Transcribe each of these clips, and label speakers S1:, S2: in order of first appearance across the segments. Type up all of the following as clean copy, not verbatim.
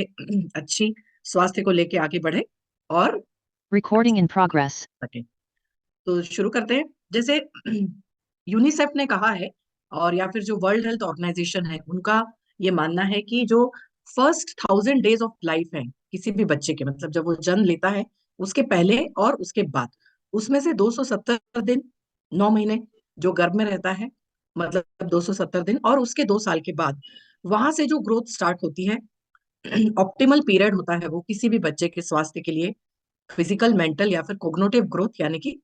S1: अच्छी स्वास्थ्य को लेके आगे बढ़े और
S2: Recording in progress.
S1: सके। तो शुरू करते हैं। जैसे यूनिसेफ ने कहा है, और या फिर जो वर्ल्ड हेल्थ ऑर्गेनाइजेशन है, उनका ये मानना है कि जो फर्स्ट 1000 डेज ऑफ लाइफ है किसी भी बच्चे के, मतलब जब वो जन्म लेता है उसके पहले और उसके बाद, उसमें से 270 दिन, 9 महीने जो गर्भ में रहता है, मतलब 270 दिन, और उसके 2 साल के बाद वहां से जो ग्रोथ स्टार्ट होती है, ऑप्टिमल पीरियड होता है वो किसी भी बच्चे के स्वास्थ्य के लिए, फिजिकल, मेंटल या फिर कोग्निटिव ग्रोथ, यानी कि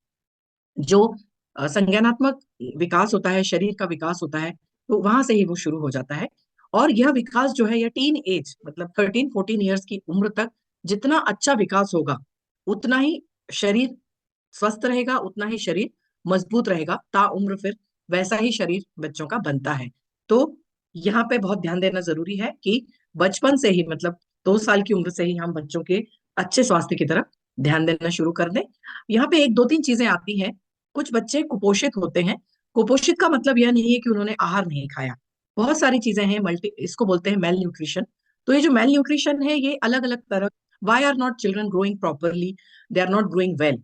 S1: जो संज्ञानात्मक विकास होता है, शरीर का विकास होता है, तो वहां से ही वो शुरू हो जाता है। और यह विकास जो है, यह टीन एज मतलब 13-14 ईयर्स की उम्र तक जितना अच्छा विकास होगा, उतना ही शरीर स्वस्थ रहेगा, उतना ही शरीर मजबूत रहेगा ताउम्र। फिर वैसा ही शरीर बच्चों का बनता है। तो यहाँ पे बहुत ध्यान देना जरूरी है कि बचपन से ही, मतलब 2 साल की उम्र से ही हम बच्चों के अच्छे स्वास्थ्य की तरफ ध्यान देना शुरू कर दें। यहाँ पे एक दो तीन चीजें आती हैं। कुछ बच्चे कुपोषित होते हैं। कुपोषित का मतलब यह नहीं है कि उन्होंने आहार नहीं खाया। बहुत सारी चीजें हैं, मल्टी, इसको बोलते हैं मेल न्यूट्रिशन। तो ये जो मेल न्यूट्रिशन है, ये अलग अलग तरह, why are not children growing properly, they are not growing well,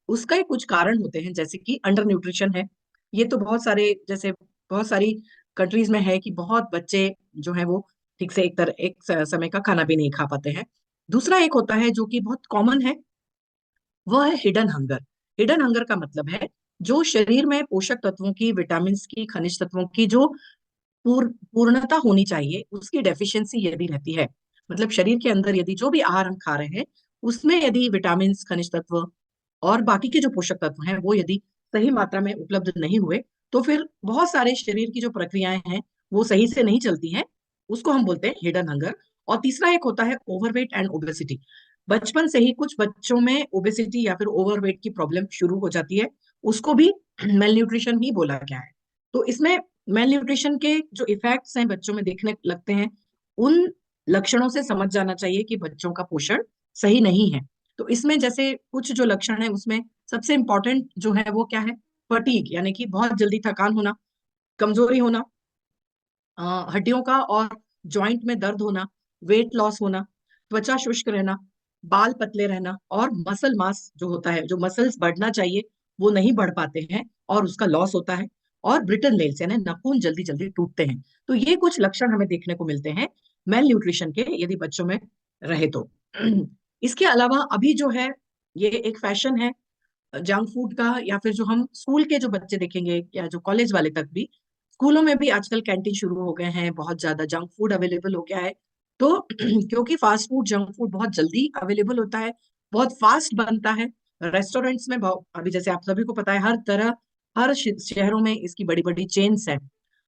S1: उसका ही कुछ कारण होते हैं, जैसे कि अंडर न्यूट्रिशन है। ये तो बहुत सारे, जैसे बहुत सारी कंट्रीज में है कि बहुत बच्चे जो है वो ठीक से समय का खाना भी नहीं खा पाते हैं। दूसरा एक होता है जो कि बहुत कॉमन है, वह है हिडन हंगर। हिडन हंगर का मतलब है जो शरीर में पोषक तत्वों की, विटामिन की, खनिज तत्वों की जो पूर्णता होनी चाहिए, उसकी डेफिशिएंसी यदि रहती है, मतलब शरीर के अंदर यदि जो भी आहार हम खा रहे हैं उसमें यदि विटामिन, खनिज तत्व और बाकी के जो पोषक तत्व हैं वो यदि सही मात्रा में उपलब्ध नहीं हुए, तो फिर बहुत सारे शरीर की जो प्रक्रियाएं हैं वो सही से नहीं चलती हैं। उसको हम बोलते हैं हिडन हंगर। और तीसरा एक होता है ओवरवेट एंड ओबेसिटी। बचपन से ही कुछ बच्चों में ओबेसिटी या फिर ओवरवेट की प्रॉब्लम शुरू हो जाती है, उसको भी मेल न्यूट्रिशन ही बोला गया है। तो इसमें मेल न्यूट्रिशन के जो इफेक्ट्स हैं बच्चों में दिखने लगते हैं, उन लक्षणों से समझ जाना चाहिए कि बच्चों का पोषण सही नहीं है। तो इसमें जैसे कुछ जो लक्षण है, उसमें सबसे इंपॉर्टेंट जो है वो क्या है, फटीग, यानी कि बहुत जल्दी थकान होना, कमजोरी होना, हड्डियों का और जॉइंट में दर्द होना, वेट लॉस होना, त्वचा शुष्क रहना, बाल पतले रहना, और मसल मास जो होता है, जो मसल्स बढ़ना चाहिए वो नहीं बढ़ पाते हैं और उसका लॉस होता है। और ब्रिटल नेल्स यानी नाखून जल्दी जल्दी टूटते हैं। तो ये कुछ लक्षण हमें देखने को मिलते हैं मेल न्यूट्रिशन के, यदि बच्चों में रहे तो। इसके अलावा अभी जो है, ये एक फैशन है जंक फूड का, या फिर जो हम स्कूल के जो बच्चे देखेंगे या जो कॉलेज वाले तक भी, स्कूलों में भी आजकल कैंटीन शुरू हो गए हैं, बहुत ज्यादा जंक फूड अवेलेबल हो गया है। तो क्योंकि फास्ट फूड, जंक फूड बहुत जल्दी अवेलेबल होता है, बहुत फास्ट बनता है रेस्टोरेंट्स में, अभी जैसे आप सभी को पता है, हर तरह, हर शहरों में इसकी बड़ी बड़ी चेन्स हैं।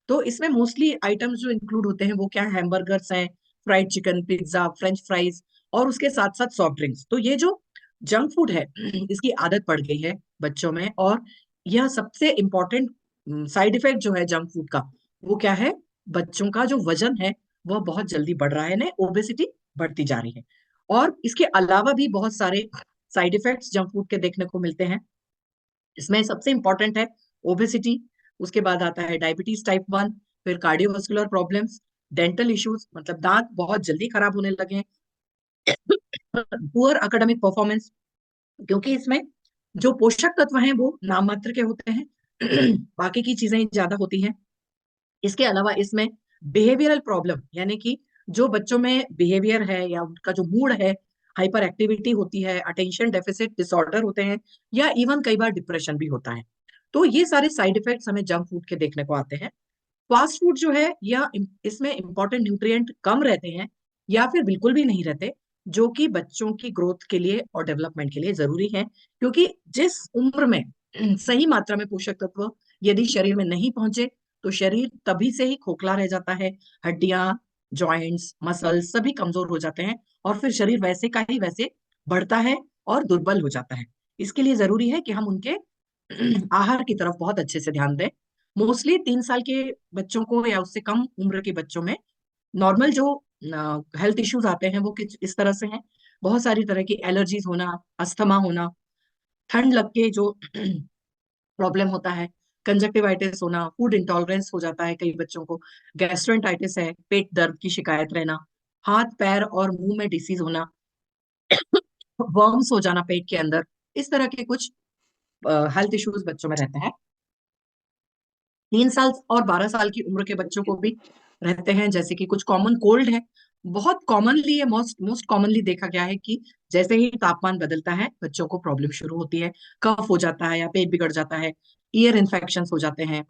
S1: तो इसमें मोस्टली आइटम्स जो इंक्लूड होते हैं वो क्या है, हैमबर्गर्स हैं, fried chicken, pizza, French fries, और उसके साथ साथ सॉफ्ट ड्रिंक्स। तो ये जो जंक फूड है, इसकी आदत पड़ गई है बच्चों में। और यह सबसे इम्पोर्टेंट साइड इफेक्ट जो है जंक फूड का, वो क्या है, बच्चों का जो वजन है वह बहुत जल्दी बढ़ रहा है, ना ओबेसिटी बढ़ती जा रही है। और इसके अलावा भी बहुत सारे साइड इफेक्ट्स जंक फूड के देखने को मिलते हैं। इसमें सबसे इंपॉर्टेंट है ओबेसिटी, उसके बाद आता है डायबिटीज टाइप 1, फिर कार्डियोवास्कुलर प्रॉब्लम्स, डेंटल इश्यूज, मतलब दांत बहुत जल्दी खराब होने लगे हैं, पुअर एकेडमिक परफॉर्मेंस, क्योंकि इसमें जो पोषक तत्व हैं वो नाम मात्र के होते हैं, बाकी की चीजें ज्यादा होती हैं। इसके अलावा इसमें बिहेवियरल प्रॉब्लम, यानी कि जो बच्चों में बिहेवियर है या उनका जो मूड है, हाइपर एक्टिविटी होती है, अटेंशन डेफिसिट डिसऑर्डर होते हैं, या इवन कई बार डिप्रेशन भी होता है। तो ये सारे साइड इफेक्ट्स हमें जंक फूड के देखने को आते हैं। फास्ट फूड जो है, या इसमें इंपॉर्टेंट न्यूट्रिएंट कम रहते हैं या फिर बिल्कुल भी नहीं रहते, जो कि बच्चों की ग्रोथ के लिए और डेवलपमेंट के लिए जरूरी है। क्योंकि जिस उम्र में सही मात्रा में पोषक तत्व यदि शरीर में नहीं पहुंचे, तो शरीर तभी से ही खोखला रह जाता है, हड्डियां, जॉइंट्स, मसल्स सभी कमजोर हो जाते हैं, और फिर शरीर वैसे का ही वैसे बढ़ता है और दुर्बल हो जाता है। इसके लिए जरूरी है कि हम उनके आहार की तरफ बहुत अच्छे से ध्यान दें। मोस्टली 3 साल के बच्चों को या उससे कम उम्र के बच्चों में नॉर्मल जो हेल्थ इश्यूज आते हैं वो किस इस तरह से हैं, बहुत सारी तरह की एलर्जीज होना, अस्थमा होना, ठंड लग के जो प्रॉब्लम होता है, कंजक्टिवाइटिस होना, फूड इंटॉलरेंस हो जाता है कई बच्चों को, गैस्ट्रोइंटाइटिस है, पेट दर्द की शिकायत रहना, हाथ पैर और मुंह में डिसीज होना, वर्म्स हो जाना पेट के अंदर, इस तरह के कुछ हेल्थ इश्यूज बच्चों में रहते हैं। 3 साल और 12 साल की उम्र के बच्चों को भी रहते हैं, जैसे कि कुछ कॉमन कोल्ड है। बहुत कॉमनली ये मोस्ट मोस्ट कॉमनली देखा गया है कि जैसे ही तापमान बदलता है बच्चों को प्रॉब्लम शुरू होती है, कफ हो जाता है या पेट बिगड़ जाता है, ईयर इन्फेक्शन हो जाते हैं,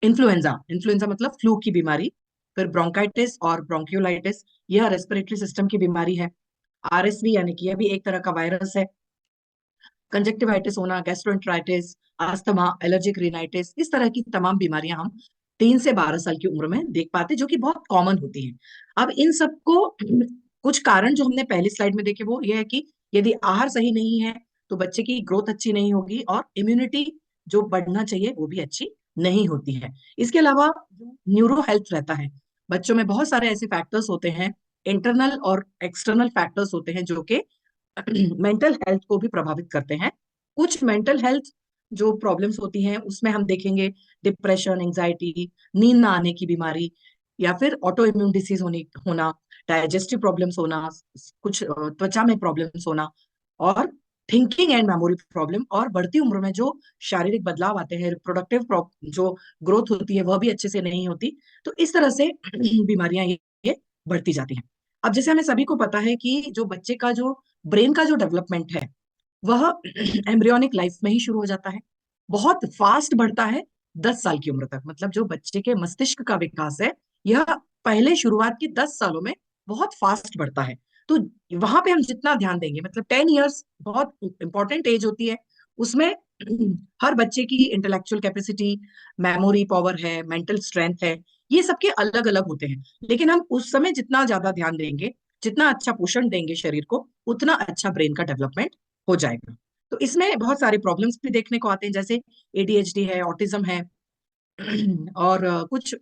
S1: इन्फ्लुएंजा, इन्फ्लुएंजा मतलब फ्लू की बीमारी, फिर ब्रोंकाइटिस और ब्रोंकियोलाइटिस, यह रेस्पिरेटरी सिस्टम की बीमारी है। आरएसवी यानी कि यह भी एक तरह का वायरस है। कंजक्टिवाइटिस होना, गैस्ट्रोएंटराइटिस, अस्थमा, एलर्जिक रिनाइटिस, इस तरह की तमाम बीमारियां हम 3 से 12 साल की उम्र में देख पाते हैं, जो कि बहुत कॉमन होती हैं। अब इन सबको कुछ कारण जो हमने पहली स्लाइड में देखे वो ये है कि यदि आहार सही नहीं है तो बच्चे की ग्रोथ अच्छी नहीं होगी और इम्यूनिटी जो बढ़ना चाहिए वो भी अच्छी नहीं होती है। इसके अलावा जो न्यूरो हेल्थ रहता है, बच्चों में बहुत सारे ऐसे फैक्टर्स होते हैं, इंटरनल और एक्सटर्नल फैक्टर्स होते हैं जो कि मेंटल हेल्थ को भी प्रभावित करते हैं। कुछ मेंटल हेल्थ जो प्रॉब्लम्स होती हैं उसमें हम देखेंगे डिप्रेशन, एंजाइटी, नींद ना आने की बीमारी, या फिर ऑटो इम्यून डिसीज होना, डाइजेस्टिव प्रॉब्लम्स होना, कुछ त्वचा में प्रॉब्लम्स होना, और थिंकिंग एंड मेमोरी प्रॉब्लम, और बढ़ती उम्र में जो शारीरिक बदलाव आते हैं, रिप्रोडक्टिव जो ग्रोथ होती है वह भी अच्छे से नहीं होती। तो इस तरह से बीमारियां ये बढ़ती जाती हैं। अब जैसे हमें सभी को पता है कि जो बच्चे का जो ब्रेन का जो डेवलपमेंट है वह एम्ब्रियोनिक लाइफ में ही शुरू हो जाता है, बहुत फास्ट बढ़ता है 10 साल की उम्र तक। मतलब जो बच्चे के मस्तिष्क का विकास है यह पहले शुरुआत की 10 सालों में बहुत फास्ट बढ़ता है। तो वहां पे हम जितना ध्यान देंगे, मतलब 10 इयर्स बहुत इंपॉर्टेंट एज होती है, उसमें हर बच्चे की इंटेलेक्चुअल कैपेसिटी, मेमोरी पावर है, मेंटल स्ट्रेंथ है, ये सबके अलग अलग होते हैं। लेकिन हम उस समय जितना ज्यादा ध्यान देंगे, जितना अच्छा पोषण देंगे शरीर को, उतना अच्छा ब्रेन का डेवलपमेंट हो जाएगा। तो इसमें बहुत सारे प्रॉब्लम्स भी देखने को आते हैं, जैसे एडीएचडी है, ऑटिज्म है, और कुछ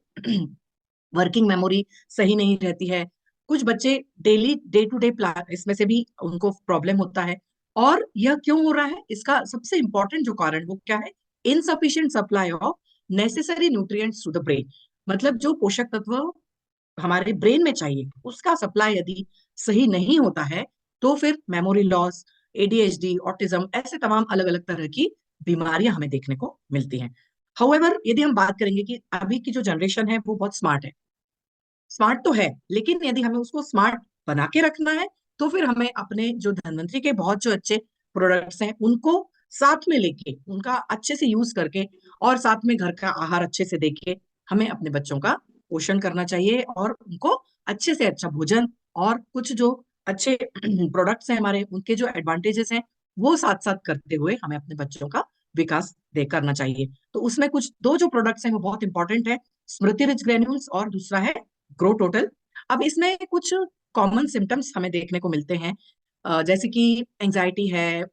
S1: वर्किंग मेमोरी सही नहीं रहती है। कुछ बच्चे daily day to day plan, इसमें से भी उनको प्रॉब्लम होता है। और यह क्यों हो रहा है, इसका सबसे इंपॉर्टेंट जो कारण वो क्या है, insufficient supply of necessary nutrients to the brain. मतलब जो पोषक तत्व हमारे ब्रेन में चाहिए उसका सप्लाई यदि सही नहीं होता है तो फिर मेमोरी लॉस, एडीएचडी, ऑटिज्म, ऐसे तमाम अलग अलग तरह की बीमारियां हमें देखने को मिलती हैं। हाउएवर यदि हम बात करेंगे कि अभी की जो जनरेशन है वो बहुत स्मार्ट है, स्मार्ट तो है, लेकिन यदि हमें उसको स्मार्ट बना के रखना है तो फिर हमें अपने जो धन्वंतरी के बहुत जो अच्छे प्रोडक्ट्स हैं उनको साथ में लेके, उनका अच्छे से यूज करके, और साथ में घर का आहार अच्छे से देके हमें अपने बच्चों का पोषण करना चाहिए, और उनको अच्छे से अच्छा भोजन और कुछ जो अच्छे प्रोडक्ट्स हैं हमारे, उनके जो एडवांटेजेस हैं वो साथ साथ करते हुए हमें अपने बच्चों का विकास दे करना चाहिए। तो उसमें कुछ दो जो प्रोडक्ट्स हैं वो बहुत इंपॉर्टेंट है, स्मृति रिच ग्रेन्यूल्स और दूसरा है ग्रो टोटल। अब इसमें कुछ कॉमन सिम्टम्स हमें देखने को मिलते हैं, जैसे कि एंजाइटी है,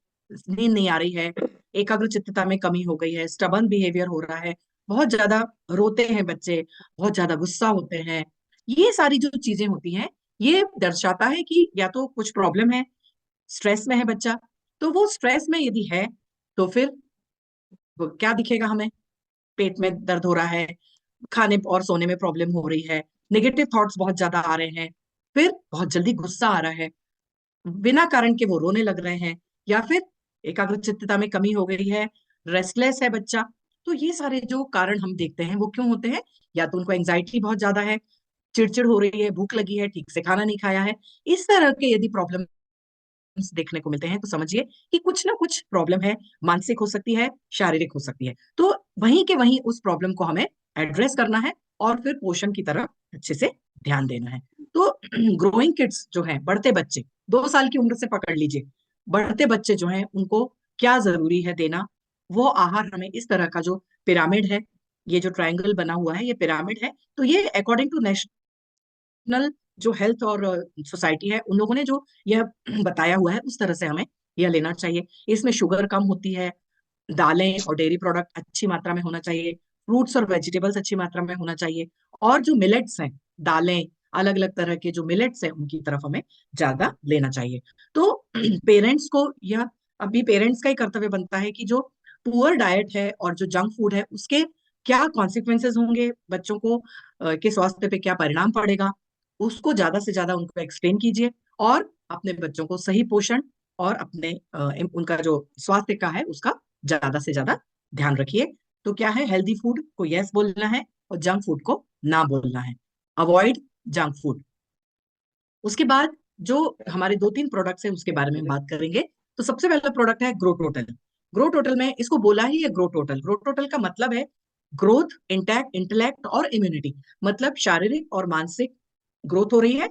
S1: नींद नहीं आ रही है, एकाग्रचित्तता में कमी हो गई है, स्टबर्न बिहेवियर हो रहा है, बहुत ज्यादा रोते हैं बच्चे, बहुत ज्यादा गुस्सा होते हैं। ये सारी जो चीजें होती हैं ये दर्शाता है कि या तो कुछ प्रॉब्लम है, स्ट्रेस में है बच्चा। तो वो स्ट्रेस में यदि है तो फिर वो क्या दिखेगा हमें, पेट में दर्द हो रहा है, खाने और सोने में प्रॉब्लम हो रही है, नेगेटिव थॉट्स बहुत ज्यादा आ रहे हैं, फिर बहुत जल्दी गुस्सा आ रहा है, बिना कारण के वो रोने लग रहे हैं, या फिर एकाग्रचित्तता में कमी हो गई है, रेस्टलेस है बच्चा। तो ये सारे जो कारण हम देखते हैं वो क्यों होते हैं, या तो उनको एंजाइटी बहुत ज्यादा है, चिड़चिड़ हो रही है, भूख लगी है, ठीक से खाना नहीं खाया है, इस तरह के यदि प्रॉब्लम देखने को मिलते हैं तो समझिए कि कुछ ना कुछ प्रॉब्लम है, मानसिक हो सकती है, शारीरिक हो सकती है। तो वहीं के वहीं उस प्रॉब्लम को हमें एड्रेस करना है और फिर पोषण की तरफ अच्छे से ध्यान देना है। तो ग्रोइंग किड्स जो हैं, बढ़ते बच्चे, 2 साल की उम्र से पकड़ लीजिए, बढ़ते बच्चे जो हैं उनको क्या जरूरी है देना, वो आहार हमें इस तरह का जो पिरामिड है, ये जो ट्रायंगल बना हुआ है ये पिरामिड है। तो ये अकॉर्डिंग टू नेशनल जो हेल्थ और सोसाइटी है उन लोगों ने जो यह बताया हुआ है उस तरह से हमें यह लेना चाहिए। इसमें शुगर कम होती है, दालें और डेयरी प्रोडक्ट अच्छी मात्रा में होना चाहिए, फ्रूट्स और वेजिटेबल्स अच्छी मात्रा में होना चाहिए, और जो मिलेट्स हैं, दालें, अलग अलग तरह के जो मिलेट्स हैं उनकी तरफ हमें ज्यादा लेना चाहिए। तो पेरेंट्स को यह, अभी पेरेंट्स का ही कर्तव्य बनता है कि जो पुअर डाइट है और जो जंक फूड है उसके क्या कॉन्सिक्वेंसेस होंगे, बच्चों को के स्वास्थ्य पे क्या परिणाम पड़ेगा, उसको ज्यादा से ज्यादा उनको एक्सप्लेन कीजिए, और अपने बच्चों को सही पोषण और अपने उनका जो स्वास्थ्य का है उसका ज्यादा से ज्यादा ध्यान रखिए। तो क्या है, हेल्दी फूड को यस बोलना है और जंक फूड को ना बोलना है। Avoid junk food. उसके बाद जो हमारे 2-3 प्रोडक्ट्स हैं उसके बारे में बात करेंगे। तो सबसे पहला प्रोडक्ट है ग्रो टोटल। ग्रो टोटल में इसको बोला ही है ग्रो टोटल। ग्रो टोटल का मतलब है ग्रोथ, इंटैक्ट, इंटेलेक्ट और इम्यूनिटी। मतलब शारीरिक और मानसिक ग्रोथ हो रही है,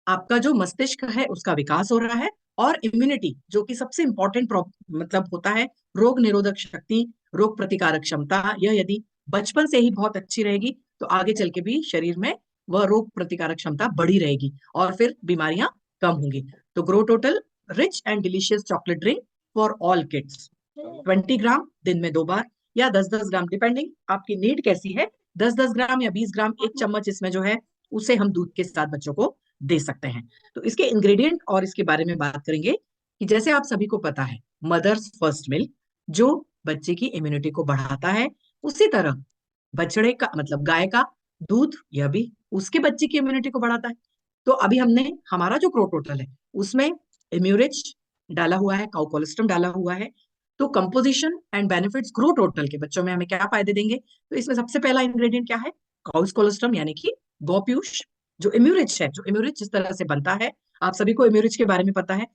S1: आपका जो मस्तिष्क है उसका विकास हो रहा है, और इम्यूनिटी जो कि सबसे इंपॉर्टेंट मतलब होता है रोग निरोधक शक्ति, रोग प्रतिकारक क्षमता, यह यदि बचपन से ही बहुत अच्छी रहेगी तो आगे चल के भी शरीर में वह रोग प्रतिकारक क्षमता बढ़ी रहेगी और फिर बीमारियां कम होंगी। तो grow total rich and delicious chocolate drink for all kids, 20 ग्राम दिन में 2 बार, या 10-10 ग्राम डिपेंडिंग आपकी नीड कैसी है। 10-10 ग्राम या 20 ग्राम, 1 चम्मच इसमें जो है उसे हम दूध के साथ बच्चों को दे सकते हैं। तो इसके इंग्रेडिएंट और इसके बारे में बात करेंगे कि जैसे आप सभी को पता है मदर्स फर्स्ट मिल्क जो बच्चे की इम्यूनिटी को बढ़ाता है, उसी तरह बछड़े का मतलब गाय का दूध, यह भी उसके बच्चे की इम्यूनिटी को बढ़ाता है। तो अभी हमने हमारा जो प्रोटोटल है उसमें इम्यूरिच डाला हुआ है, काउ कोलेस्ट्रम डाला हुआ है। तो composition and benefits grow total के बच्चों में हमें क्या फायदे देंगे, तो इसमें सबसे पहला इंग्रेडिएंट क्या है, काउस कोलेस्ट्रम यानी कि गौपीयूष। जो इम्यूरिच है, जो इम्यूरिच जिस तरह से बनता है, आप सभी को इम्यूरिच के बारे में पता है,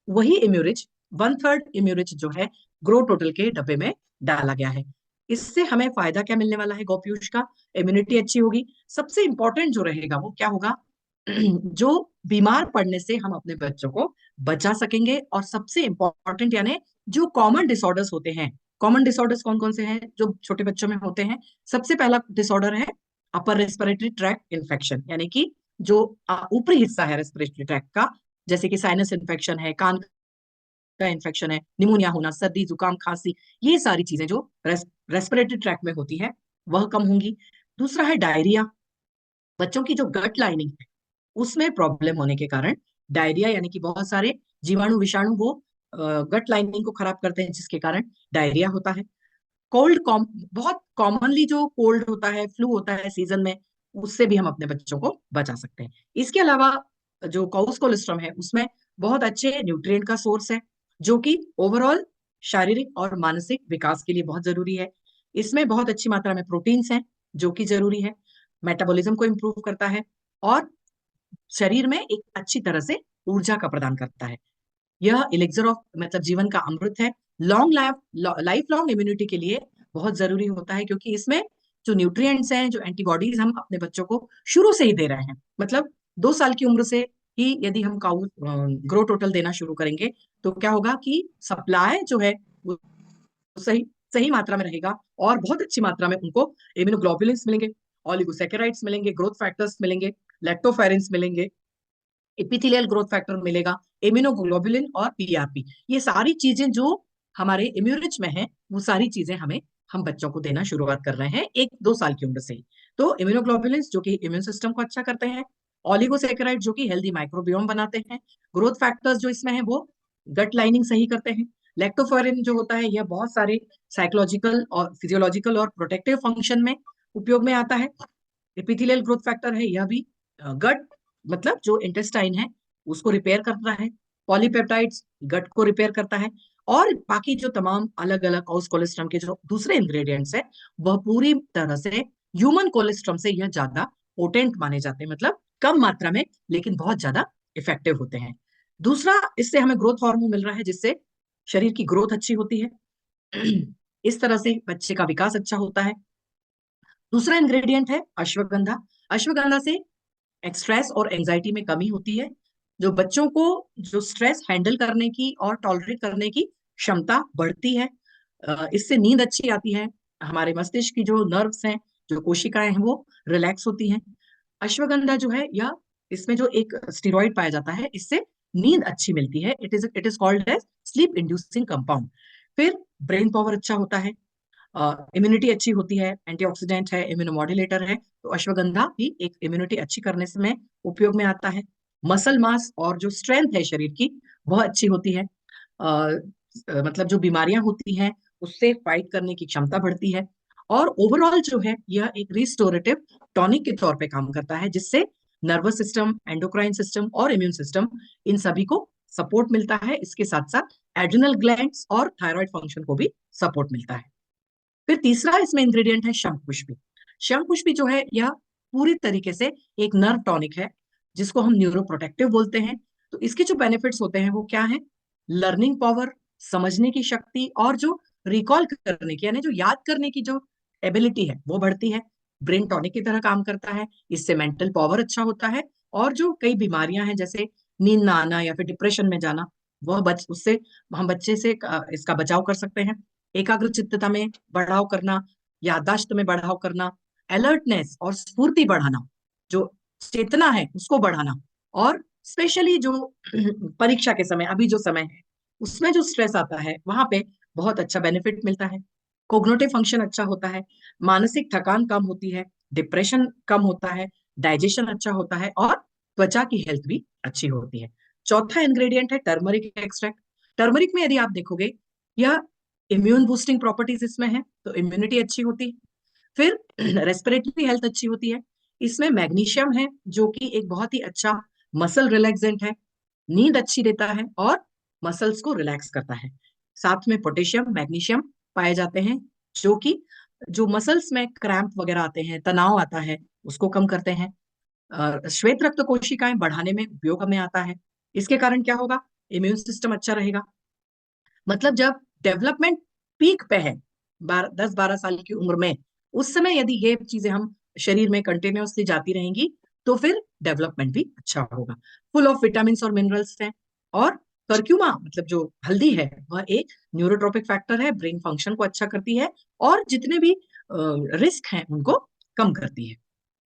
S1: वही इम्यूरिच 1/3 इम्यूरिच जो है ग्रो टोटल के डब्बे में डाला गया है। इससे हमें फायदा क्या मिलने वाला है, गौपीयूष का इम्यूनिटी अच्छी होगी। सबसे इंपॉर्टेंट जो रहेगा वो क्या होगा, जो बीमार पड़ने से हम अपने बच्चों को बचा सकेंगे। और सबसे इंपॉर्टेंट यानी जो कॉमन डिसऑर्डर्स होते हैं, कॉमन डिसऑर्डर्स कौन कौन से हैं जो छोटे बच्चों में होते हैं, सबसे पहला डिसऑर्डर है अपर रेस्पिरेटरी ट्रैक्ट इन्फेक्शन, यानी कि जो ऊपरी हिस्सा है रेस्पिरेटरी ट्रैक्ट का, जैसे कि साइनस इन्फेक्शन है, कान का इन्फेक्शन है, निमोनिया होना, सर्दी जुकाम खांसी, ये सारी चीजें जो रेस्पिरेटरी ट्रैक्ट में होती है वह कम होंगी। दूसरा है डायरिया। बच्चों की जो गट लाइनिंग है उसमें प्रॉब्लम होने के कारण डायरिया, यानी कि बहुत सारे जीवाणु विषाणु वो गट लाइनिंग को खराब करते हैं जिसके कारण डायरिया होता है। कोल्ड बहुत कॉमनली जो कोल्ड होता है, फ्लू होता है सीजन में, उससे भी हम अपने बच्चों को बचा सकते हैं। इसके अलावा जो काउस कोलेस्ट्रॉम है उसमें बहुत अच्छे न्यूट्रिएंट का सोर्स है जो कि ओवरऑल शारीरिक और मानसिक विकास के लिए बहुत जरूरी है। इसमें बहुत अच्छी मात्रा में प्रोटीन्स हैं जो कि जरूरी है, मेटाबॉलिज्म को इम्प्रूव करता है और शरीर में एक अच्छी तरह से ऊर्जा का प्रदान करता है। यह इलेक्सर ऑफ मतलब जीवन का अमृत है। लॉन्ग लाइफ लॉन्ग इम्यूनिटी के लिए बहुत जरूरी होता है, क्योंकि इसमें जो न्यूट्रिएंट्स हैं, जो एंटीबॉडीज हम अपने बच्चों को शुरू से ही दे रहे हैं, मतलब 2 साल की उम्र से ही यदि हम काउ ग्रो टोटल देना शुरू करेंगे तो क्या होगा कि सप्लाई जो है वो सही सही मात्रा में रहेगा और बहुत अच्छी मात्रा में उनको इम्यूनोग्लोबुलिन्स मिलेंगे, ऑलिगोसैकेराइड्स मिलेंगे, ग्रोथ फैक्टर्स मिलेंगे, लैक्टोफेरेंस मिलेंगे, एपिथेलियल ग्रोथ फैक्टर मिलेगा, इम्यूनोग्लोबुलिन और पीआरपी। ये सारी चीजें जो हमारे इम्यूरिच में है वो सारी चीजें हम बच्चों को देना शुरुआत कर रहे हैं 1-2 साल की उम्र से ही। तो इम्यूनोग्लोबुलिन जो कि इम्यून सिस्टम को अच्छा करते हैं, ऑलिगोसैकेराइड जो कि हेल्दी माइक्रोबियोम बनाते हैं, ग्रोथ फैक्टर्स जो इसमें है वो गट लाइनिंग सही करते हैं, लैक्टोफेरिन जो होता है यह बहुत सारे साइकोलॉजिकल और फिजियोलॉजिकल और प्रोटेक्टिव फंक्शन में उपयोग में आता है। एपिथेलियल ग्रोथ फैक्टर है, यह भी गट मतलब जो इंटेस्टाइन है उसको रिपेयर करता है, पॉलीपेप्टाइड्स गट को रिपेयर करता है, और बाकी जो तमाम अलग अलग काउस कोलेस्ट्रम के जो दूसरे इंग्रेडिएंट्स है वह पूरी तरह से ह्यूमन कोलेस्ट्रम से यह ज्यादा पोटेंट माने जाते हैं, मतलब कम मात्रा में लेकिन बहुत ज्यादा इफेक्टिव होते हैं। दूसरा, इससे हमें ग्रोथ हार्मोन मिल रहा है जिससे शरीर की ग्रोथ अच्छी होती है। इस तरह से बच्चे का विकास अच्छा होता है। दूसरा इंग्रेडिएंट है अश्वगंधा। अश्वगंधा से स्ट्रेस और एंजाइटी में कमी होती है, जो बच्चों को जो स्ट्रेस हैंडल करने की और टॉलरेट करने की क्षमता बढ़ती है। इससे नींद अच्छी आती है, हमारे मस्तिष्क की जो नर्व्स हैं, जो कोशिकाएं हैं वो रिलैक्स होती हैं। अश्वगंधा जो है यह, इसमें जो एक स्टेरॉइड पाया जाता है इससे नींद अच्छी मिलती है, it is called as sleep inducing compound. फिर ब्रेन पावर अच्छा होता है, इम्यूनिटी अच्छी होती है, एंटीऑक्सीडेंट है, इम्यूनोमॉड्यूलेटर है, तो अश्वगंधा भी एक इम्यूनिटी अच्छी करने में उपयोग में आता है। मसल मास और जो स्ट्रेंथ है शरीर की वह अच्छी होती है, मतलब जो बीमारियां होती हैं उससे फाइट करने की क्षमता बढ़ती है। और ओवरऑल जो है यह एक रिस्टोरेटिव टॉनिक के तौर पे काम करता है, जिससे नर्वस सिस्टम, एंडोक्राइन सिस्टम और इम्यून सिस्टम, इन सभी को सपोर्ट मिलता है। इसके साथ साथ एड्रिनल ग्लैंड्स और थायराइड फंक्शन को भी सपोर्ट मिलता है। फिर तीसरा इसमें इंग्रेडिएंट है शंखपुष्पी। शंखपुष्पी जो है यह पूरी तरीके से एक नर्व टॉनिक है, जिसको हम न्यूरोप्रोटेक्टिव बोलते हैं। तो इसके जो बेनिफिट्स होते हैं वो क्या है? लर्निंग पावर, समझने की शक्ति, और जो रिकॉल करने की यानी जो याद करने की जो एबिलिटी है वो बढ़ती है। ब्रेन टॉनिक की तरह काम करता है। इससे मेंटल पावर अच्छा होता है। और जो कई बीमारियां हैं जैसे नींद ना आना या फिर डिप्रेशन में जाना, वह उससे हम बच्चे से इसका बचाव कर सकते हैं। एकाग्रचित्तता में बढ़ाव करना, याददाश्त में बढ़ाव करना, अलर्टनेस और स्फूर्ति बढ़ाना, जो चेतना है उसको बढ़ाना, और स्पेशली जो परीक्षा के समय, अभी जो समय है उसमें जो स्ट्रेस आता है वहां पे बहुत अच्छा बेनिफिट मिलता है। कोग्निटिव फंक्शन अच्छा होता है, मानसिक थकान कम होती है, डिप्रेशन कम होता है, डाइजेशन अच्छा होता है, और त्वचा की हेल्थ भी अच्छी होती है। चौथा इंग्रेडिएंट है टर्मरिक एक्सट्रैक्ट। टर्मरिक में यदि आप देखोगे, यह इम्यून बूस्टिंग प्रॉपर्टीज इसमें है, तो इम्यूनिटी अच्छी होती है। फिर रेस्पिरेटरी हेल्थ अच्छी होती है। इसमें मैग्नीशियम है जो कि एक बहुत ही अच्छा मसल रिलैक्सेंट है, नींद अच्छी देता है और मसल्स को रिलैक्स करता है। साथ में पोटेशियम, मैग्नीशियम पाए जाते हैं, जो कि जो मसल्स में क्रैम्प वगैरह आते हैं, तनाव आता है, उसको कम करते हैं। श्वेत रक्त कोशिकाएं बढ़ाने में उपयोग में आता है। इसके कारण क्या होगा? इम्यून सिस्टम अच्छा रहेगा। मतलब जब डेवलपमेंट पीक पे है, 10-12 साल की उम्र में, उस समय यदि ये चीजें हम शरीर में कंटिन्यूअसली जाती रहेंगी तो फिर डेवलपमेंट भी अच्छा होगा। फुल ऑफ विटामिन और मिनरल्स है। और कर्क्यूमा मतलब जो हल्दी है वह एक न्यूरोट्रोपिक फैक्टर है, ब्रेन फंक्शन को अच्छा करती है और जितने भी रिस्क हैं उनको कम करती है।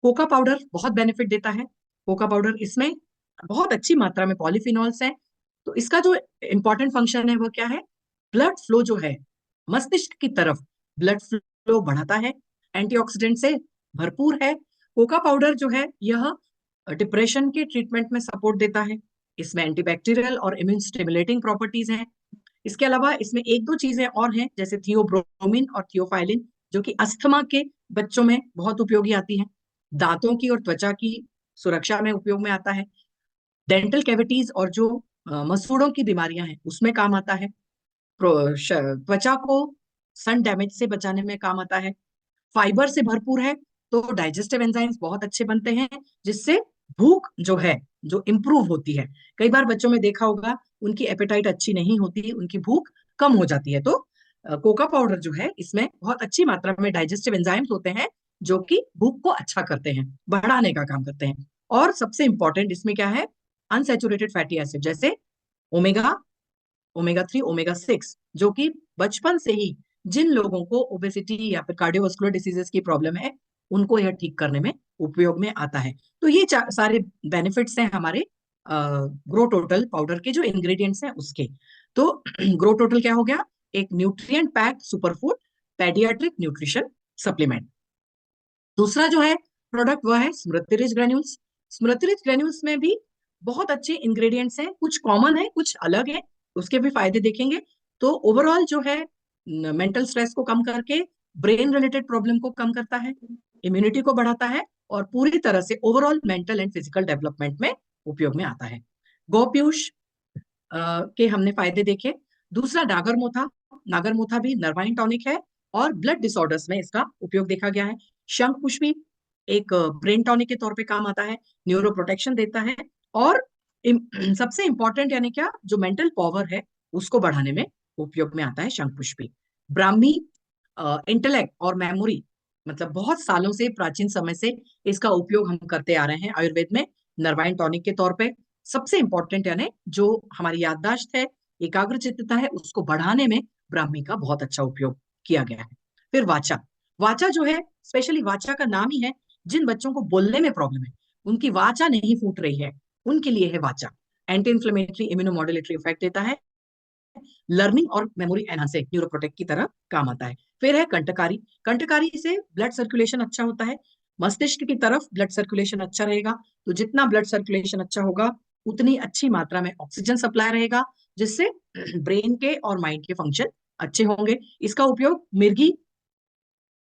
S1: कोका पाउडर बहुत बेनिफिट देता है। कोका पाउडर, इसमें बहुत अच्छी मात्रा में पॉलीफिनॉल्स हैं। तो इसका जो इंपॉर्टेंट फंक्शन है वो क्या है? ब्लड फ्लो जो है मस्तिष्क की तरफ, ब्लड फ्लो बढ़ाता है, एंटीऑक्सीडेंट से भरपूर है। कोका पाउडर जो है यह डिप्रेशन के ट्रीटमेंट में सपोर्ट देता है। इसमें एंटीबैक्टीरियल और इम्यून स्टिमुलेटिंग प्रॉपर्टीज हैं। इसके अलावा इसमें एक दो चीजें और हैं, जैसे थियोब्रोमिन और थियोफाइलिन, जो कि अस्थमा के बच्चों में बहुत उपयोगी आती हैं। दांतों की और त्वचा की सुरक्षा में उपयोग में आता है। डेंटल कैविटीज और जो मसूड़ों की बीमारियां हैं उसमें काम आता है। त्वचा को सन डैमेज से बचाने में काम आता है। फाइबर से भरपूर है, तो डाइजेस्टिव एंजाइम्स बहुत अच्छे बनते हैं, जिससे भूख जो है जो इम्प्रूव होती है। कई बार बच्चों में देखा होगा उनकी एपेटाइट अच्छी नहीं होती, उनकी भूख कम हो जाती है। तो कोका पाउडर जो है इसमें बहुत अच्छी मात्रा में डाइजेस्टिव एंजाइम्स होते हैं, जो कि भूख को अच्छा करते हैं, बढ़ाने का काम करते हैं। और सबसे इंपॉर्टेंट इसमें क्या है? अनसैचुरेटेड फैटी एसिड, जैसे ओमेगा ओमेगा 3, ओमेगा 6, जो कि बचपन से ही जिन लोगों को ओबेसिटी या फिर कार्डियोवास्कुलर डिसीजेस की प्रॉब्लम है उनको यह ठीक करने में उपयोग में आता है। तो ये सारे बेनिफिट्स हैं हमारे ग्रो टोटल पाउडर के जो इंग्रेडिएंट्स हैं उसके। तो ग्रो टोटल क्या हो गया? एक nutrient packed superfood paediatric nutrition supplement. दूसरा जो है प्रोडक्ट वह है स्मृति रिच ग्रेन्यूल्स। स्मृति रिच ग्रेन्यूल्स में भी बहुत अच्छे इंग्रेडिएंट्स हैं, कुछ कॉमन है कुछ अलग है, उसके भी फायदे देखेंगे। तो ओवरऑल जो है मेंटल स्ट्रेस को कम करके ब्रेन रिलेटेड प्रॉब्लम को कम करता है, इम्यूनिटी को बढ़ाता है, और पूरी तरह से overall mental and physical development में उपयोग में आता है। गोपीयूष के हमने फायदे देखे। दूसरा नागरमोथा। नागरमोथा भी नर्वाइन टॉनिक है और ब्लड डिसऑर्डर्स में इसका उपयोग देखा गया है। शंख पुष्पी एक ब्रेन टॉनिक के तौर पे काम आता है, न्यूरो प्रोटेक्शन देता है, और सबसे इंपॉर्टेंट यानी क्या, जो मेंटल पावर है उसको बढ़ाने में उपयोग में आता है शंख पुष्पी। ब्राह्मी इंटेलेक्ट और मेमोरी, मतलब बहुत सालों से, प्राचीन समय से इसका उपयोग हम करते आ रहे हैं आयुर्वेद में नर्वाइन टॉनिक के तौर पे। सबसे इंपॉर्टेंट यानी जो हमारी याददाश्त है, एकाग्रचित्तता है, उसको बढ़ाने में ब्राह्मी का बहुत अच्छा उपयोग किया गया है। फिर वाचा। वाचा जो है, स्पेशली वाचा का नाम ही है, जिन बच्चों को बोलने में प्रॉब्लम है, उनकी वाचा नहीं फूट रही है, उनके लिए है वाचा। एंटी इंफ्लेमेटरी इम्यूनोमॉड्यूलेटरी इफेक्ट देता है, लर्निंग और मेमोरी एनहांसिंग न्यूरोप्रोटेक्ट की तरह काम आता है। फिर है कंटकारी। कंटकारी से ब्लड सर्कुलेशन अच्छा होता है, मस्तिष्क की तरफ ब्लड सर्कुलेशन अच्छा रहेगा। तो जितना ब्लड सर्कुलेशन अच्छा होगा उतनी अच्छी मात्रा में ऑक्सीजन सप्लाई रहेगा, जिससे ब्रेन के और माइंड के फंक्शन अच्छे होंगे। इसका उपयोग मिर्गी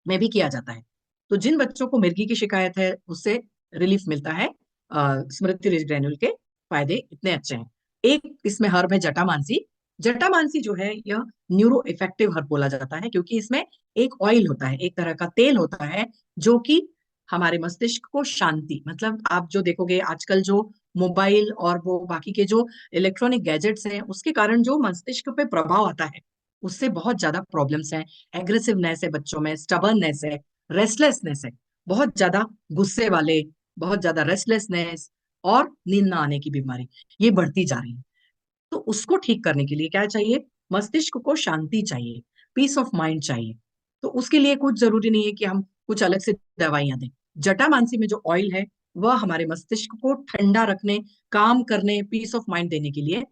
S1: में भी किया जाता है। तो जिन बच्चों को मिर्गी की शिकायत है उससे रिलीफ मिलता है। स्मृति रिज ग्रेन्यूल के फायदे इतने अच्छे हैं। एक इसमें हर्ब है जटामांसी। जटामांसी जो है यह न्यूरो इफेक्टिव हर्ब बोला जाता है, क्योंकि इसमें एक ऑयल होता है, एक तरह का तेल होता है, जो कि हमारे मस्तिष्क को शांति, मतलब आप जो देखोगे आजकल जो मोबाइल और वो बाकी के जो इलेक्ट्रॉनिक गैजेट्स हैं, उसके कारण जो मस्तिष्क पे प्रभाव आता है, उससे बहुत ज्यादा प्रॉब्लम्स हैं। एग्रेसिवनेस है बच्चों में, स्टबर्ननेस है, रेस्टलेसनेस है, बहुत ज्यादा गुस्से वाले, बहुत ज्यादा रेस्टलेसनेस और नींद ना आने की बीमारी, ये बढ़ती जा रही है। तो उसको ठीक करने के लिए क्या चाहिए? मस्तिष्क को शांति चाहिए, पीस ऑफ माइंड चाहिए। तो उसके लिए कुछ जरूरी नहीं है कि हम कुछ अलग से दवाइयां दें। जटामांसी में जो ऑयल है वह हमारे मस्तिष्क को ठंडा रखने, काम करने, पीस ऑफ माइंड देने के लिए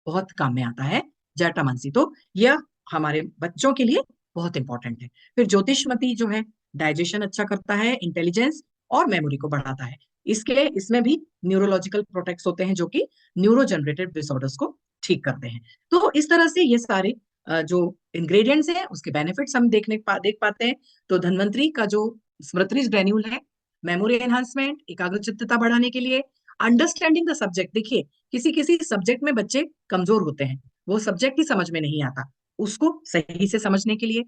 S1: बहुत काम में आता है जटामांसी। तो यह हमारे बच्चों के लिए बहुत इंपॉर्टेंट है। फिर ज्योतिषमती जो है, डाइजेशन अच्छा करता है, इंटेलिजेंस और मेमोरी को बढ़ाता है। इसके इसमें भी न्यूरोलॉजिकल प्रोटेक्ट्स होते हैं, जो कि न्यूरो जनरेटेड डिसऑर्डर्स को ठीक करते हैं। तो इस तरह से ये सारे जो इंग्रेडिएंट्स हैं उसके बेनिफिट्स हम देख पाते हैं। तो धन्वंतरी का जो स्मृति ग्रेन्यूल है, मेमोरी एनहांसमेंट, एकाग्रचित्तता बढ़ाने के लिए, अंडरस्टैंडिंग द सब्जेक्ट। देखिए, किसी किसी सब्जेक्ट में बच्चे कमजोर होते हैं, वो सब्जेक्ट ही समझ में नहीं आता, उसको सही से समझने के लिए।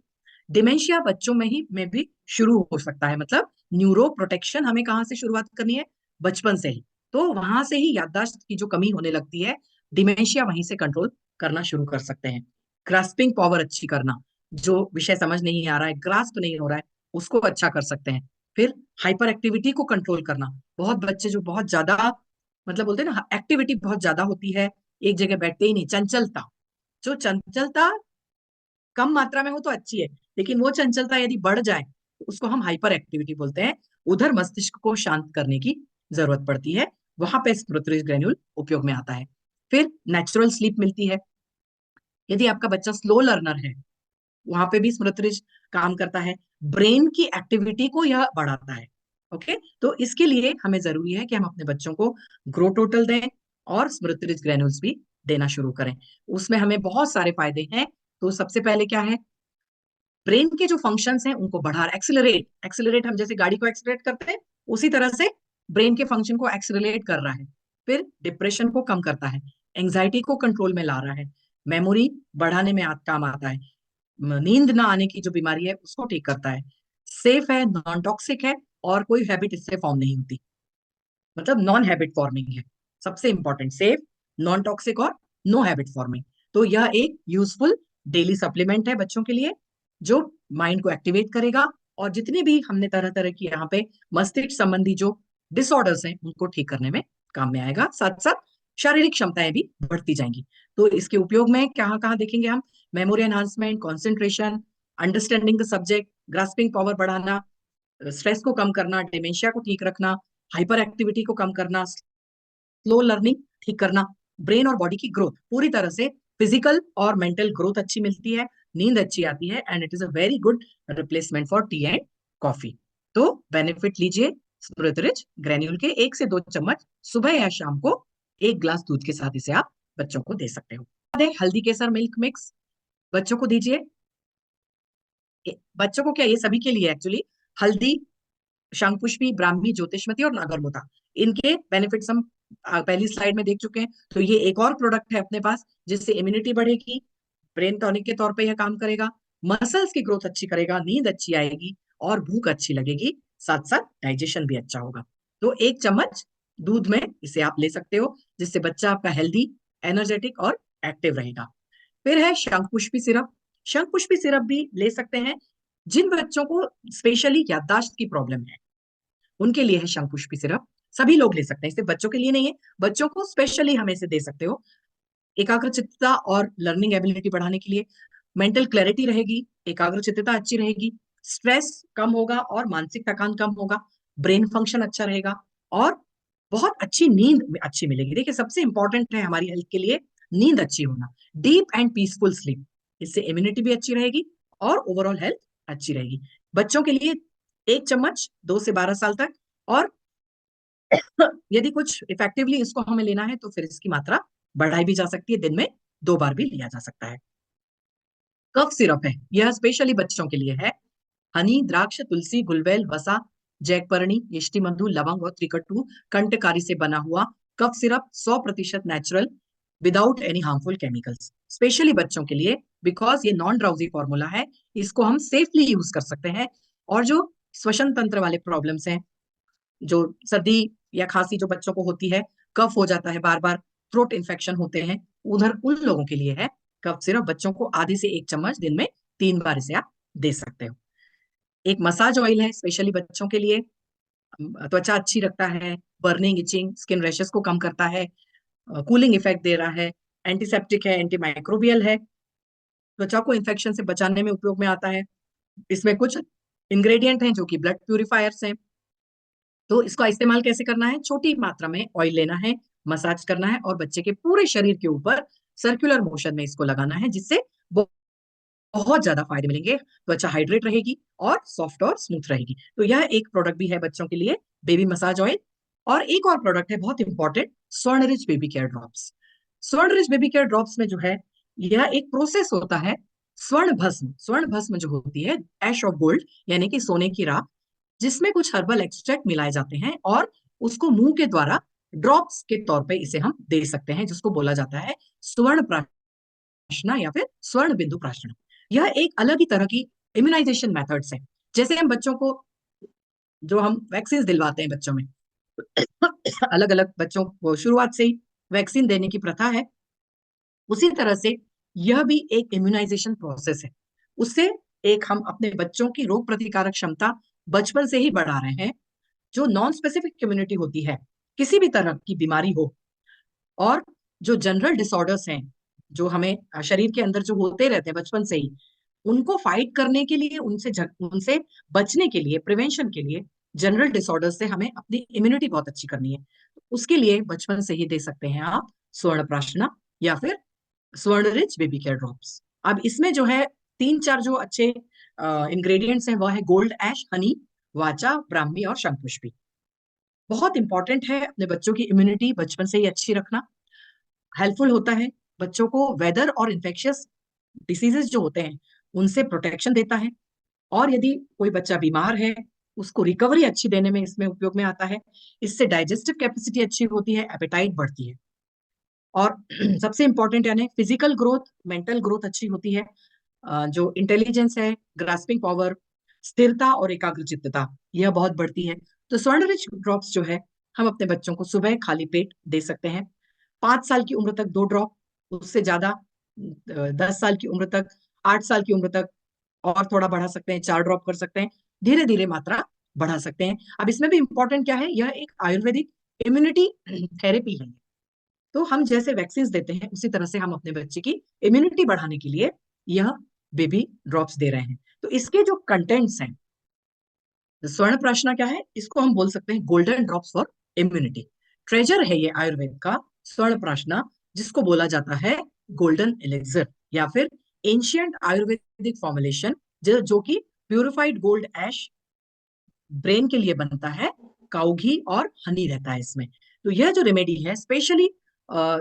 S1: डिमेंशिया बच्चों में भी शुरू हो सकता है, मतलब न्यूरो प्रोटेक्शन हमें कहाँ से शुरुआत करनी है? बचपन से ही। तो वहां से ही याददाश्त की जो कमी होने लगती है, डिमेंशिया वहीं से कंट्रोल करना शुरू कर सकते हैं। ग्रास्पिंग पावर अच्छी करना, जो विषय समझ नहीं आ रहा है, ग्रास्प नहीं हो रहा है, उसको अच्छा कर सकते हैं। फिर हाइपर एक्टिविटी को कंट्रोल करना, बहुत बच्चे जो बहुत ज्यादा, मतलब बोलते हैं ना, एक्टिविटी बहुत ज्यादा होती है, एक जगह बैठते ही नहीं, चंचलता, जो चंचलता कम मात्रा में हो तो अच्छी है, लेकिन वो चंचलता यदि बढ़ जाए तो उसको हम हाइपर एक्टिविटी बोलते हैं। उधर मस्तिष्क को शांत करने की जरूरत पड़ती है, वहां पे स्मृति ग्रेन्यूल उपयोग में आता है। फिर नेचुरल स्लीप मिलती है। यदि आपका बच्चा स्लो लर्नर है, वहां पे भी स्मृति काम करता है, ब्रेन की एक्टिविटी को यह बढ़ाता है। ओके, तो इसके लिए हमें जरूरी है कि हम अपने बच्चों को ग्रो टोटल दें और स्मृति ग्रेन्यूल्स भी देना शुरू करें। उसमें हमें बहुत सारे फायदे हैं। तो सबसे पहले क्या है? ब्रेन के जो फंक्शंस हैं उनको बढ़ा, एक्सिलरेट, एक्सिलरेट हम जैसे गाड़ी को एक्सिलरेट करते हैं, उसी तरह से ब्रेन के फंक्शन को एक्सिलरेट कर रहा है। फिर डिप्रेशन को कम करता है, एंजाइटी को कंट्रोल में ला रहा है, मेमोरी बढ़ाने में काम आता है, नींद ना आने की जो बीमारी है उसको ठीक करता है, सेफ है, नॉन टॉक्सिक है, और कोई हैबिट इससे फॉर्म नहीं होती, मतलब नॉन हैबिट फॉर्मिंग है। सबसे इंपॉर्टेंट, सेफ, नॉन टॉक्सिक और नो हैबिट फॉर्मिंग। तो यह एक यूजफुल डेली सप्लीमेंट है बच्चों के लिए, जो माइंड को एक्टिवेट करेगा, और जितनी भी हमने तरह तरह की यहाँ पे मस्तिष्क संबंधी जो डिसऑर्डर्स हैं उनको ठीक करने में काम में आएगा। साथ साथ शारीरिक क्षमताएं भी बढ़ती जाएंगी। तो इसके उपयोग में कहाँ कहाँ देखेंगे हम? Memory enhancement, concentration, understanding the subject, grasping power बढ़ाना, स्ट्रेस को कम करना, डिमेंशिया को ठीक रखना, हाइपर एक्टिविटी को कम करना, स्लो लर्निंग ठीक करना, ब्रेन और बॉडी की ग्रोथ पूरी तरह से, फिजिकल और मेंटल ग्रोथ अच्छी मिलती है, नींद अच्छी आती है, and it is a very good replacement for T and coffee. तो बेनिफिट लीजिए स्पिरिट ग्रेन्यूल के, 1 से 2 चम्मच सुबह या शाम को 1 गिलास दूध के साथ इसे आप बच्चों को दे सकते हो। हल्दी केसर मिल्क मिक्स बच्चों को दीजिए। बच्चों को क्या, ये सभी के लिए एक्चुअली, हल्दी, शंखपुष्पी, ब्राह्मी, ज्योतिषमती और नागरमोता, इनके बेनिफिट्स हम पहली स्लाइड में देख चुके हैं। तो ये एक और प्रोडक्ट है अपने पास जिससे इम्यूनिटी बढ़ेगी, ब्रेन टॉनिक के तौर पे यह काम करेगा, मसल्स की ग्रोथ अच्छी करेगा, नींद अच्छी आएगी और भूख अच्छी लगेगी, साथ साथ डाइजेशन भी अच्छा होगा। तो 1 चम्मच दूध में इसे आप ले सकते हो, जिससे बच्चा आपका हेल्दी, एनर्जेटिक और एक्टिव रहेगा। फिर है शंखपुष्पी सिरप। शंखपुष्पी सिरप भी ले सकते हैं जिन बच्चों को स्पेशली याददाश्त की प्रॉब्लम है, उनके लिए है शंखपुष्पी सिरप। सभी लोग ले सकते हैं, सिर्फ बच्चों के लिए नहीं है, बच्चों को स्पेशली हमें इसे दे सकते हो। एकाग्रचित्तता और लर्निंग एबिलिटी बढ़ाने के लिए, मेंटल क्लैरिटी रहेगी, एकाग्रचित्तता अच्छी रहेगी, स्ट्रेस कम होगा और मानसिक थकान कम होगा, ब्रेन फंक्शन अच्छा रहेगा, और बहुत अच्छी नींद अच्छी मिलेगी। देखिए, सबसे इंपॉर्टेंट है हमारी हेल्थ के लिए नींद अच्छी होना, डीप एंड पीसफुल स्लीप। इससे इम्यूनिटी भी अच्छी रहेगी और ओवरऑल हेल्थ अच्छी रहेगी। बच्चों के लिए 1 चम्मच 2 से 12 साल तक, और यदि कुछ इफेक्टिवली इसको हमें लेना है तो फिर इसकी मात्रा बढ़ाई भी जा सकती है, दिन में 2 बार भी लिया जा सकता है। कफ सिरप है, यह स्पेशली बच्चों के लिए है। हनी, द्राक्ष, तुलसी, गुलवेल, वसा, जैकपर्णी, यष्टिमधु, लवंग और त्रिकटु कंटकारी से बना हुआ cough syrup 100% natural, without any harmful chemicals, specially बच्चों के लिए, बिकॉज ये नॉन ड्राउजी फॉर्मूला है, इसको हम सेफली यूज कर सकते हैं। और जो श्वसन तंत्र वाले प्रॉब्लम्स हैं, जो सर्दी या खांसी जो बच्चों को होती है, कफ हो जाता है बार बार, थ्रोट इन्फेक्शन होते हैं, उधर उन लोगों के लिए है कफ सिरप। बच्चों को आधी से 1 चम्मच दिन में 3 बार इसे आप दे सकते हो। एक मसाज ऑयल है स्पेशली बच्चों के लिए, त्वचा अच्छी रखता है, बर्निंग, इचिंग, स्किन रैशेस को कम करता है, कूलिंग इफेक्ट दे रहा है, एंटीसेप्टिक है, एंटीमाइक्रोबियल है, त्वचा को इन्फेक्शन से बचाने में उपयोग में आता है। इसमें कुछ इंग्रेडिएंट हैं जो कि ब्लड प्यूरिफायर्स हैं। तो इसका इस्तेमाल कैसे करना है? छोटी मात्रा में ऑयल लेना है, मसाज करना है और बच्चे के पूरे शरीर के ऊपर सर्कुलर मोशन में इसको लगाना है, जिससे बहुत ज्यादा फायदे मिलेंगे। त्वचा हाइड्रेट रहेगी और सॉफ्ट और स्मूथ रहेगी। तो यह एक प्रोडक्ट भी है बच्चों के लिए, बेबी मसाज ऑयल। और एक और प्रोडक्ट है बहुत important, Swarnrich baby care drops. Swarnrich baby care drops में जो है, यह एक प्रोसेस होता है, स्वर्ण भस्म जो होती है, ऐश ऑफ गोल्ड, यानी कि सोने की राख, जिसमें कुछ हर्बल एक्सट्रैक्ट मिलाए जाते हैं और उसको मुंह के द्वारा ड्रॉप्स के तौर पे इसे हम दे सकते हैं, जिसको बोला जाता है स्वर्ण प्राशना या फिर स्वर्ण बिंदु प्राशना। यह एक अलग ही तरह की इम्यूनाइजेशन मेथड्स है। जैसे हम बच्चों को, जो हम वैक्सीन दिलवाते हैं बच्चों में, अलग अलग बच्चों को शुरुआत से ही वैक्सीन देने की प्रथा है, उसी तरह से यह भी एक इम्यूनाइजेशन प्रोसेस है। उससे एक हम अपने बच्चों की रोग प्रतिकारक क्षमता बचपन से ही बढ़ा रहे हैं। जो नॉन स्पेसिफिक इम्यूनिटी होती है, किसी भी तरह की बीमारी हो, और जो जनरल डिसऑर्डर्स हैं, जो हमें शरीर के अंदर जो होते रहते हैं बचपन से ही, उनको फाइट करने के लिए, उनसे बचने के लिए, प्रिवेंशन के लिए, जनरल डिसऑर्डर से हमें अपनी इम्यूनिटी बहुत अच्छी करनी है। तो उसके लिए बचपन से ही दे सकते हैं आप स्वर्ण प्राशना या फिर स्वर्ण रिच बेबी केयर ड्रॉप्स। अब इसमें जो है 3-4 जो अच्छे इंग्रेडिएंट्स हैं, वह है गोल्ड ऐश, हनी, वाचा, ब्राह्मी और शंखपुष्पी। बहुत इंपॉर्टेंट है अपने बच्चों की इम्यूनिटी बचपन से ही अच्छी रखना। हेल्पफुल होता है, बच्चों को वेदर और इन्फेक्शियस डिसीजेस जो होते हैं उनसे प्रोटेक्शन देता है। और यदि कोई बच्चा बीमार है, उसको रिकवरी अच्छी देने में इसमें उपयोग में आता है। इससे डाइजेस्टिव कैपेसिटी अच्छी होती है, एपेटाइट बढ़ती है, और सबसे इंपॉर्टेंट यानी फिजिकल ग्रोथ, मेंटल ग्रोथ अच्छी होती है। जो इंटेलिजेंस है, ग्रास्पिंग पावर, स्थिरता और एकाग्रचित्तता, यह बहुत बढ़ती है। तो स्वर्ण रिच ड्रॉप्स जो है, हम अपने बच्चों को सुबह खाली पेट दे सकते हैं। 5 साल की उम्र तक 2 ड्रॉप, उससे ज्यादा 10 साल की उम्र तक, 8 साल की उम्र तक और थोड़ा बढ़ा सकते हैं, 4 ड्रॉप कर सकते हैं, धीरे धीरे मात्रा बढ़ा सकते हैं। अब इसमें भी इंपॉर्टेंट क्या है, यह एक आयुर्वेदिक इम्यूनिटी थेरेपी है। तो हम जैसे वैक्सीन देते हैं, उसी तरह से हम अपने बच्चे की इम्यूनिटी बढ़ाने के लिए यह बेबी ड्रॉप्स दे रहे हैं। तो इसके जो कंटेंट्स हैं, स्वर्ण प्राशना क्या है, इसको हम बोल सकते हैं golden drops for immunity. Treasure है ये आयुर्वेद का स्वर्ण प्राशना, जिसको बोला जाता है गोल्डन एलिक्सर या फिर एंशियंट आयुर्वेदिक फॉर्मुलेशन, जो कि प्यूरिफाइड गोल्ड ऐश ब्रेन के लिए बनता है, काऊ घी और हनी रहता है इसमें। तो यह जो रेमेडी है स्पेशली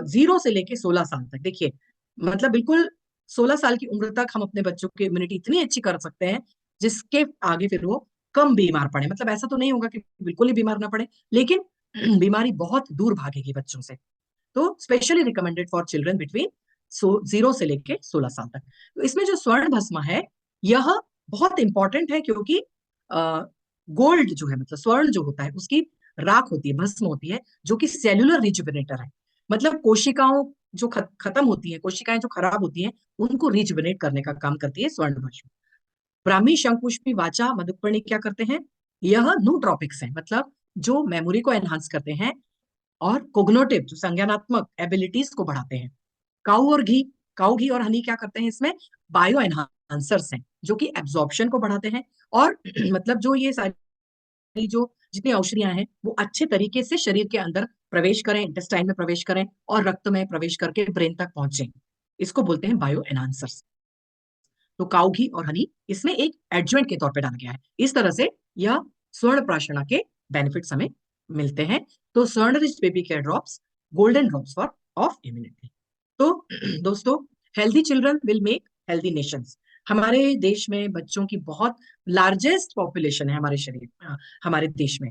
S1: 0 से लेके 16 साल तक, देखिए मतलब बिल्कुल 16 साल की उम्र तक हम अपने बच्चों की इम्यूनिटी इतनी अच्छी कर सकते हैं, जिसके आगे फिर वो कम बीमार पड़े। मतलब ऐसा तो नहीं होगा कि बिल्कुल ही बीमार ना पड़े, लेकिन बीमारी बहुत दूर भागेगी बच्चों से। तो specially recommended for children between 0 से लेके 16 साल तक। तो इसमें जो स्वर्ण भस्म है, यह बहुत इंपॉर्टेंट है, क्योंकि गोल्ड जो है, मतलब स्वर्ण जो होता है, उसकी राख होती है, भस्म होती है, जो कि सेल्युलर रिजुविनेटर है। मतलब कोशिकाओं जो खत्म होती है, कोशिकाएं जो खराब होती हैं, उनको रिजुविनेट करने का काम करती है स्वर्ण भस्म। ब्राह्मी, शंखपुष्पी, वाचा, मधुपर्णी क्या करते हैं, यह नूट्रॉपिक्स हैं, मतलब जो मेमोरी को एनहांस करते हैं और कोग्नोटिव जो संज्ञानात्मक एबिलिटीज को बढ़ाते हैं। काऊ घी और हनी क्या करते हैं, इसमें बायो एनहांसर्स हैं, जो कि एब्जॉर्प्शन को बढ़ाते हैं। और मतलब जो ये सारी जो जितनी औषधियां हैं, वो अच्छे तरीके से शरीर के अंदर प्रवेश करें, इंटेस्टाइन में प्रवेश करें और रक्त में प्रवेश करके ब्रेन तक पहुंचे, इसको बोलते हैं बायो एनहांसर्स। तो काऊ घी और हनी इसमें एक एडजुवेंट के तौर पे डाला गया है। इस तरह से यह स्वर्ण प्राशना के बेनिफिट्स हमें मिलते हैं। तो स्वर्ण rich baby care drops, golden drops for of immunity. तो दोस्तों, healthy children will make healthy Nations. हमारे देश में बच्चों की बहुत लार्जेस्ट पॉपुलेशन है हमारे हमारे देश में।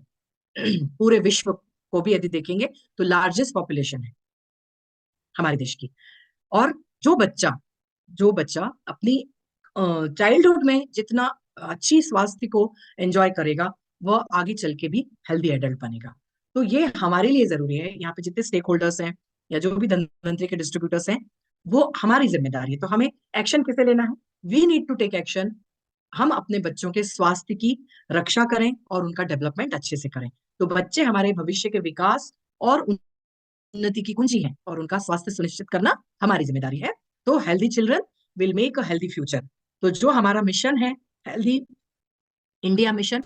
S1: पूरे विश्व को भी यदि देखेंगे तो लार्जेस्ट पॉपुलेशन है हमारे देश की। और जो बच्चा जो बच्चा अपनी चाइल्डहुड में जितना अच्छी स्वास्थ्य को एंजॉय करेगा, वह आगे चल के भी हेल्दी एडल्ट बनेगा। तो ये हमारे लिए जरूरी है, यहाँ पे जितने स्टेक होल्डर्स हैं या जो भी धनवंतरी के डिस्ट्रीब्यूटर्स हैं, वो हमारी जिम्मेदारी है। तो हमें एक्शन किसे लेना है? We need to take action. हम अपने बच्चों के स्वास्थ्य की रक्षा करें और उनका डेवलपमेंट अच्छे से करें। तो बच्चे हमारे भविष्य के विकास और उन्नति की कुंजी है, और उनका स्वास्थ्य सुनिश्चित करना हमारी जिम्मेदारी है। तो healthy children will make a healthy future. तो जो हमारा मिशन है, हेल्दी इंडिया मिशन,